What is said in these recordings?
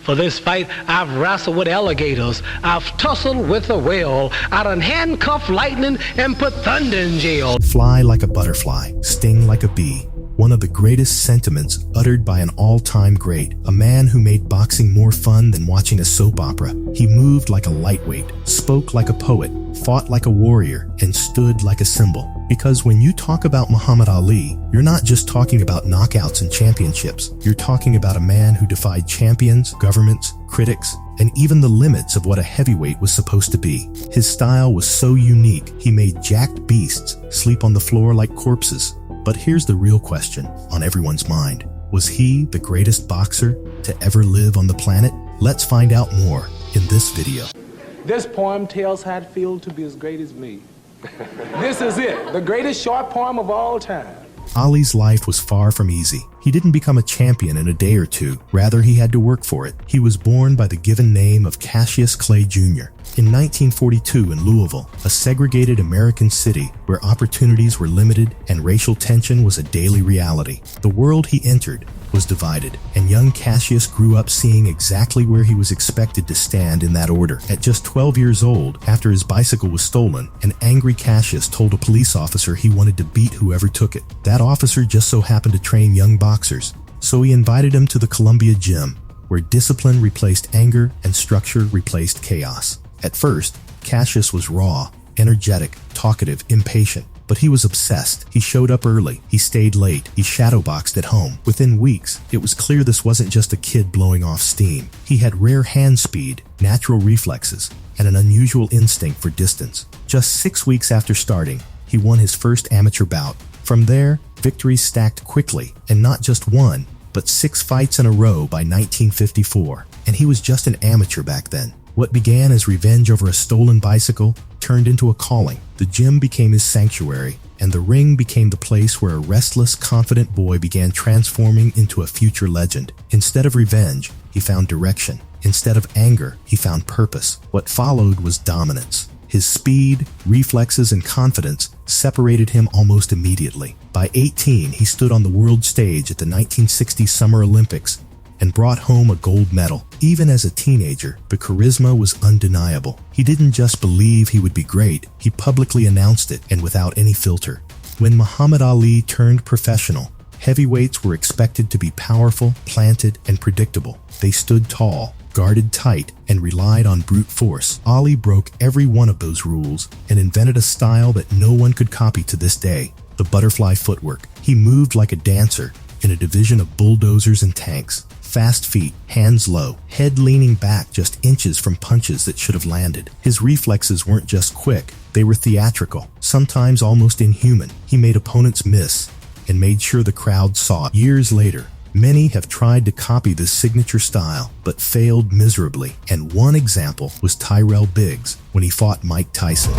For this fight, I've wrestled with alligators, I've tussled with a whale, I done handcuffed lightning and put thunder in jail. Fly like a butterfly, sting like a bee. One of the greatest sentiments uttered by an all-time great, a man who made boxing more fun than watching a soap opera. He moved like a lightweight, spoke like a poet, fought like a warrior, and stood like a symbol. Because when you talk about Muhammad Ali, you're not just talking about knockouts and championships. You're talking about a man who defied champions, governments, critics, and even the limits of what a heavyweight was supposed to be. His style was so unique, he made jacked beasts sleep on the floor like corpses. But here's the real question on everyone's mind. Was he the greatest boxer to ever live on the planet? Let's find out more in this video. This poem tells how it feels to be as great as me. This is it, the greatest short poem of all time. Ali's life was far from easy. He didn't become a champion in a day or two. Rather, he had to work for it. He was born by the given name of Cassius Clay Jr. In 1942 in Louisville, a segregated American city where opportunities were limited and racial tension was a daily reality. The world he entered was divided, and young Cassius grew up seeing exactly where he was expected to stand in that order. At just 12 years old, after his bicycle was stolen, an angry Cassius told a police officer he wanted to beat whoever took it. That officer just so happened to train young boxers, so he invited him to the Columbia Gym, where discipline replaced anger and structure replaced chaos. At first, Cassius was raw, energetic, talkative, impatient. But he was obsessed. He showed up early. He stayed late. He shadowboxed at home. Within weeks, it was clear this wasn't just a kid blowing off steam. He had rare hand speed, natural reflexes, and an unusual instinct for distance. Just 6 weeks after starting, he won his first amateur bout. From there, victories stacked quickly, and not just one, but 6 fights in a row by 1954. And he was just an amateur back then. What began as revenge over a stolen bicycle turned into a calling. The gym became his sanctuary, and the ring became the place where a restless, confident boy began transforming into a future legend. Instead of revenge, he found direction. Instead of anger, he found purpose. What followed was dominance. His speed, reflexes, and confidence separated him almost immediately. By 18, he stood on the world stage at the 1960 Summer Olympics and brought home a gold medal. Even as a teenager, the charisma was undeniable. He didn't just believe he would be great, he publicly announced it, and without any filter. When Muhammad Ali turned professional, heavyweights were expected to be powerful, planted, and predictable. They stood tall, guarded tight, and relied on brute force. Ali broke every one of those rules and invented a style that no one could copy to this day, the butterfly footwork. He moved like a dancer in a division of bulldozers and tanks. Fast feet, hands low, head leaning back just inches from punches that should have landed. His reflexes weren't just quick, they were theatrical, sometimes almost inhuman. He made opponents miss and made sure the crowd saw it. Years later, many have tried to copy this signature style, but failed miserably. And one example was Tyrell Biggs when he fought Mike Tyson.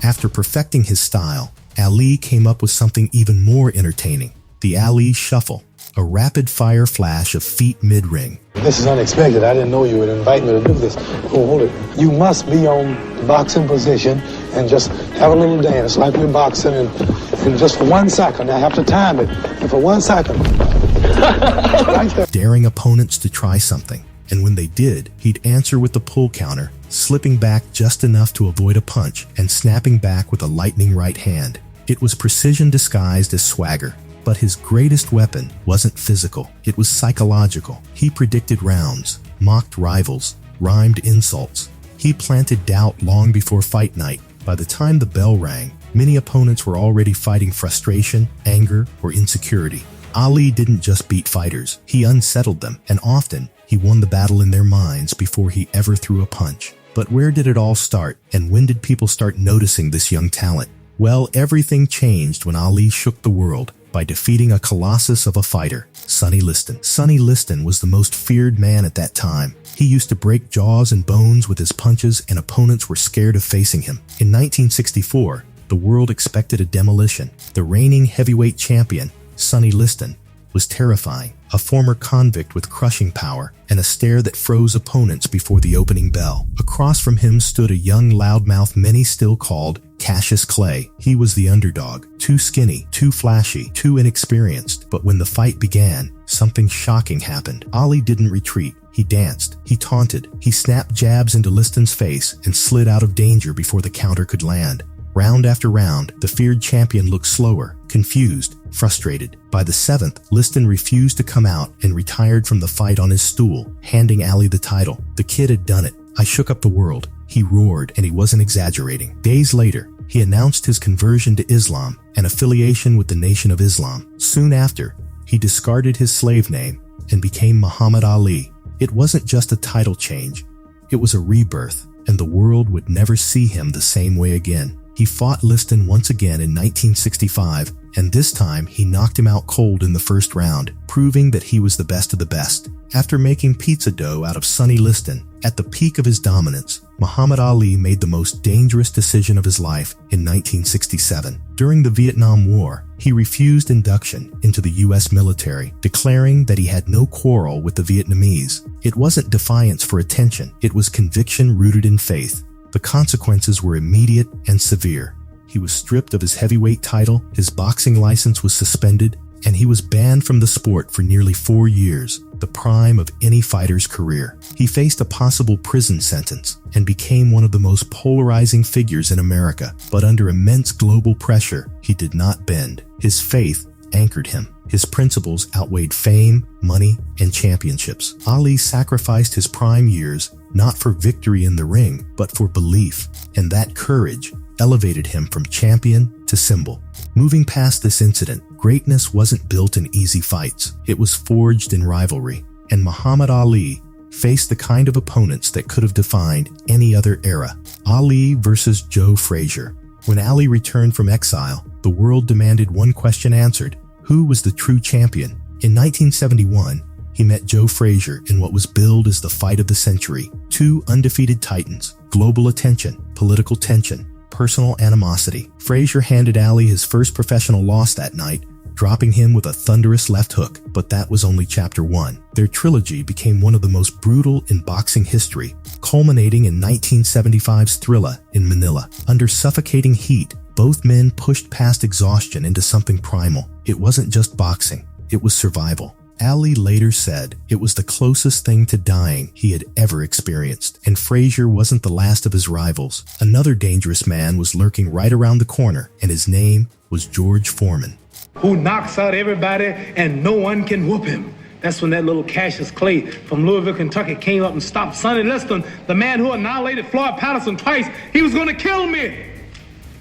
After perfecting his style, Ali came up with something even more entertaining, the Ali Shuffle, a rapid-fire flash of feet mid-ring. This is unexpected. I didn't know you would invite me to do this. Oh, hold it. You must be on the boxing position and just have a little dance like we're boxing and just for 1 second. I have to time it. And for 1 second. Right there. Daring opponents to try something. And when they did, he'd answer with the pull counter, slipping back just enough to avoid a punch and snapping back with a lightning right hand. It was precision disguised as swagger. But his greatest weapon wasn't physical, it was psychological. He predicted rounds, mocked rivals, rhymed insults. He planted doubt long before fight night. By the time the bell rang, many opponents were already fighting frustration, anger, or insecurity. Ali didn't just beat fighters, he unsettled them, and often he won the battle in their minds before he ever threw a punch. But where did it all start, and when did people start noticing this young talent? Well, everything changed when Ali shook the world by defeating a colossus of a fighter, Sonny Liston. Sonny Liston was the most feared man at that time. He used to break jaws and bones with his punches, and opponents were scared of facing him. In 1964, the world expected a demolition. The reigning heavyweight champion, Sonny Liston, was terrifying, a former convict with crushing power and a stare that froze opponents before the opening bell. Across from him stood a young loudmouth many still called Cassius Clay. He was the underdog, too skinny, too flashy, too inexperienced. But when the fight began, something shocking happened. Ali didn't retreat. He danced, he taunted, he snapped jabs into Liston's face and slid out of danger before the counter could land. Round after round, the feared champion looked slower, confused, frustrated. By the 7th, Liston refused to come out and retired from the fight on his stool, handing Ali the title. The kid had done it. I shook up the world. He roared, and he wasn't exaggerating. Days later, he announced his conversion to Islam and affiliation with the Nation of Islam. Soon after, he discarded his slave name and became Muhammad Ali. It wasn't just a title change. It was a rebirth, and the world would never see him the same way again. He fought Liston once again in 1965, and this time he knocked him out cold in the first round, proving that he was the best of the best. After making pizza dough out of Sonny Liston, at the peak of his dominance, Muhammad Ali made the most dangerous decision of his life in 1967. During the Vietnam War, he refused induction into the U.S. military, declaring that he had no quarrel with the Vietnamese. It wasn't defiance for attention, it was conviction rooted in faith. The consequences were immediate and severe. He was stripped of his heavyweight title, his boxing license was suspended, and he was banned from the sport for nearly 4 years, the prime of any fighter's career. He faced a possible prison sentence and became one of the most polarizing figures in America. But under immense global pressure, he did not bend. His faith anchored him. His principles outweighed fame, money, and championships. Ali sacrificed his prime years not for victory in the ring, but for belief, and that courage elevated him from champion to symbol. Moving past this incident, greatness wasn't built in easy fights. It was forged in rivalry, and Muhammad Ali faced the kind of opponents that could have defined any other era. Ali versus Joe Frazier. When Ali returned from exile, the world demanded one question answered: who was the true champion? In 1971, he met Joe Frazier in what was billed as the fight of the century. Two undefeated titans, global attention, political tension, personal animosity. Frazier handed Ali his first professional loss that night, dropping him with a thunderous left hook. But that was only chapter 1. Their trilogy became one of the most brutal in boxing history, culminating in 1975's Thrilla in Manila. Under suffocating heat, both men pushed past exhaustion into something primal. It wasn't just boxing, it was survival. Ali later said it was the closest thing to dying he had ever experienced, and Frazier wasn't the last of his rivals. Another dangerous man was lurking right around the corner, and his name was George Foreman. Who knocks out everybody and no one can whoop him. That's when that little Cassius Clay from Louisville, Kentucky came up and stopped Sonny Liston, the man who annihilated Floyd Patterson twice. He was going to kill me.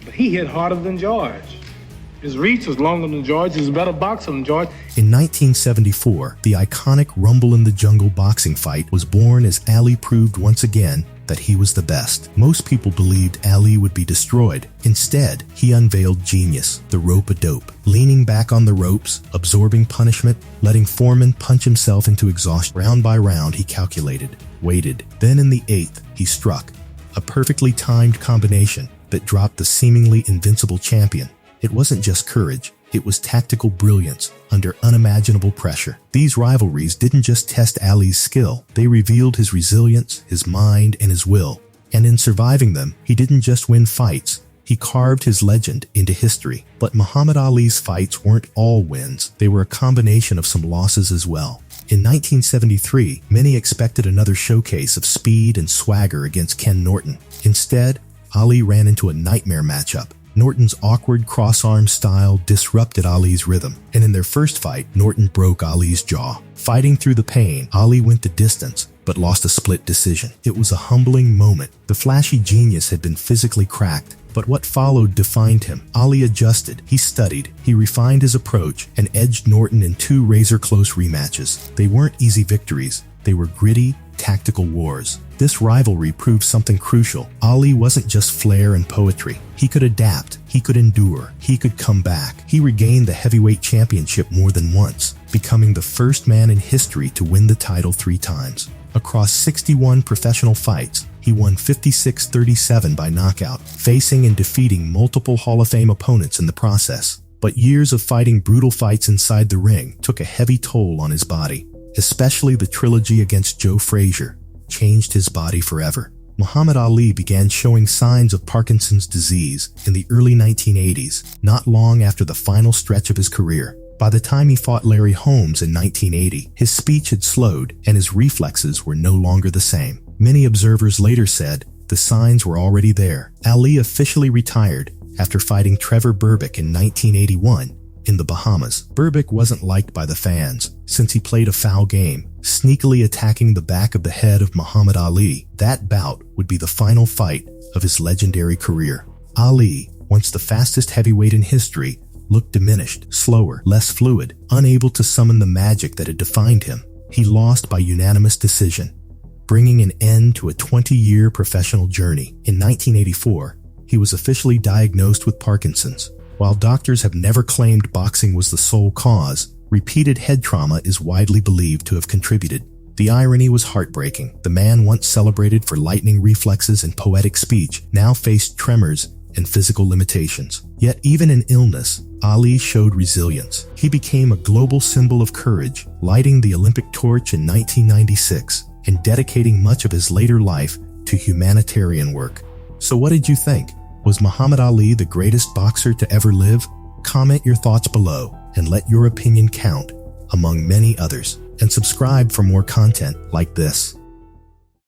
But he hit harder than George. His reach was longer than George. He was a better boxer than George. In 1974, the iconic Rumble in the Jungle boxing fight was born as Ali proved once again that he was the best. Most people believed Ali would be destroyed. Instead, he unveiled genius, the rope-a-dope. Leaning back on the ropes, absorbing punishment, letting Foreman punch himself into exhaustion. Round by round, he calculated, waited. Then in the 8th, he struck. A perfectly timed combination that dropped the seemingly invincible champion. It wasn't just courage, it was tactical brilliance under unimaginable pressure. These rivalries didn't just test Ali's skill, they revealed his resilience, his mind, and his will. And in surviving them, he didn't just win fights, he carved his legend into history. But Muhammad Ali's fights weren't all wins, they were a combination of some losses as well. In 1973, many expected another showcase of speed and swagger against Ken Norton. Instead, Ali ran into a nightmare matchup. Norton's awkward cross-arm style disrupted Ali's rhythm, and in their first fight, Norton broke Ali's jaw. Fighting through the pain, Ali went the distance, but lost a split decision. It was a humbling moment. The flashy genius had been physically cracked, but what followed defined him. Ali adjusted, he studied, he refined his approach, and edged Norton in 2 razor-close rematches. They weren't easy victories, they were gritty, tactical wars. This rivalry proved something crucial. Ali wasn't just flair and poetry. He could adapt, he could endure, he could come back. He regained the heavyweight championship more than once, becoming the first man in history to win the title 3 times. Across 61 professional fights, he won 56-37 by knockout, facing and defeating multiple Hall of Fame opponents in the process. But years of fighting brutal fights inside the ring took a heavy toll on his body. Especially the trilogy against Joe Frazier changed his body forever. Muhammad Ali began showing signs of Parkinson's disease in the early 1980s, not long after the final stretch of his career. By the time he fought Larry Holmes in 1980, his speech had slowed and his reflexes were no longer the same. Many observers later said the signs were already there. Ali officially retired after fighting Trevor Berbick in 1981 in the Bahamas. Berbick wasn't liked by the fans since he played a foul game, sneakily attacking the back of the head of Muhammad Ali. That bout would be the final fight of his legendary career. Ali, once the fastest heavyweight in history, looked diminished, slower, less fluid, unable to summon the magic that had defined him. He lost by unanimous decision, bringing an end to a 20-year professional journey. In 1984, he was officially diagnosed with Parkinson's. While doctors have never claimed boxing was the sole cause, repeated head trauma is widely believed to have contributed. The irony was heartbreaking. The man once celebrated for lightning reflexes and poetic speech now faced tremors and physical limitations. Yet even in illness, Ali showed resilience. He became a global symbol of courage, lighting the Olympic torch in 1996 and dedicating much of his later life to humanitarian work. So what did you think? Was Muhammad Ali the greatest boxer to ever live? Comment your thoughts below and let your opinion count among many others. And subscribe for more content like this.